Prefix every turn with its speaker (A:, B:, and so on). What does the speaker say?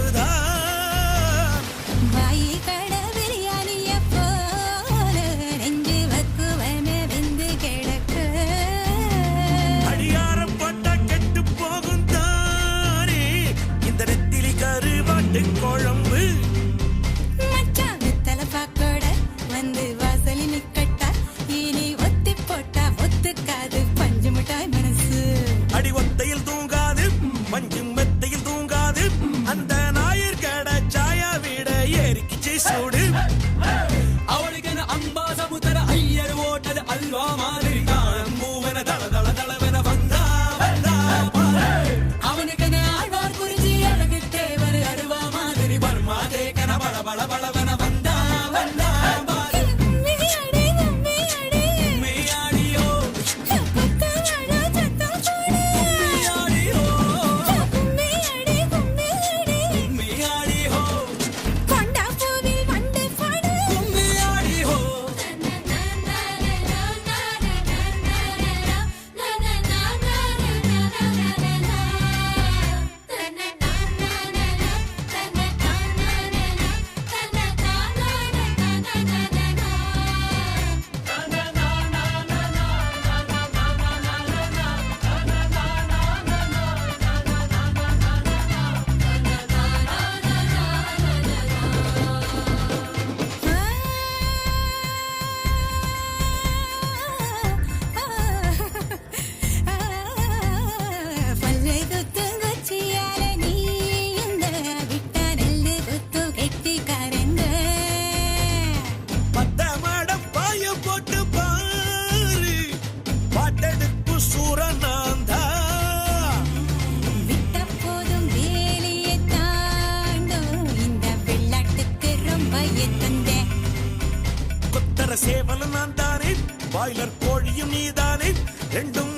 A: கொழுப்புதான்
B: வாயி கட பிரியாணிய போல நெஞ்சு வக்குவன வெந்து கிடக்க
A: அடியாரம் போட்டா கெட்டு போகும் தானே இந்த நெத்திலி கருவாட்டு குழம்பு
B: மச்சான் வெத்தல பாக்கோட வந்து வாசலி நிக்கட்டா இனி ஒத்தி போட்டா ஒத்துக்காது பஞ்சு மிட்டாய் மனசு
A: அடி ஒத்தையில் தூங்காது மஞ்சு மெத்தையில் தூங்காது அந்த ஞாயிறு கடை சாயா விட ஏறிக்கிச்சு சூடு
C: அவளுக்கு அம்பா சமுத்திர ஐயர் ஓட்டது அல்வா மாதிரி தாழம் மூவன தள தள தளவென வந்தா வந்தா பாரு அவனுக்கு ஆழ்வார் குறிஞ்சி அழகு தேவர் அருவா மாதிரி பர்மா தேக்கன பள பள பளவென வந்தா வந்தா பாரு
B: கும்மியாடி கும்மியாடி
C: மேயாடியோ
B: கப்பத்தவட சத்தம் போடு
C: மேயாடியோ
B: கும்மியாடி கும்மியாடி
C: மேயாடியோ
B: கொண்டா பூவில் வண்டு பாடு
C: மேயாடியோ
B: பல்லை குத்து குச்சியால நீ இந்த விட்ட நெல்லு குத்து கெட்டிக்காரங்க
A: பத்த மாடம் பாய போட்டு பாரு பாட்டெடுப்பு சூரனாந்தா
B: விட்ட போதும் வேலையை தாண்டும் இந்த வெள்ளாட்டுக்கு ரொம்ப எத்தந்தே
A: கொத்தர சேவலும் நான் தானே பாய்லர் கோழியும் நீதானே ரெண்டும்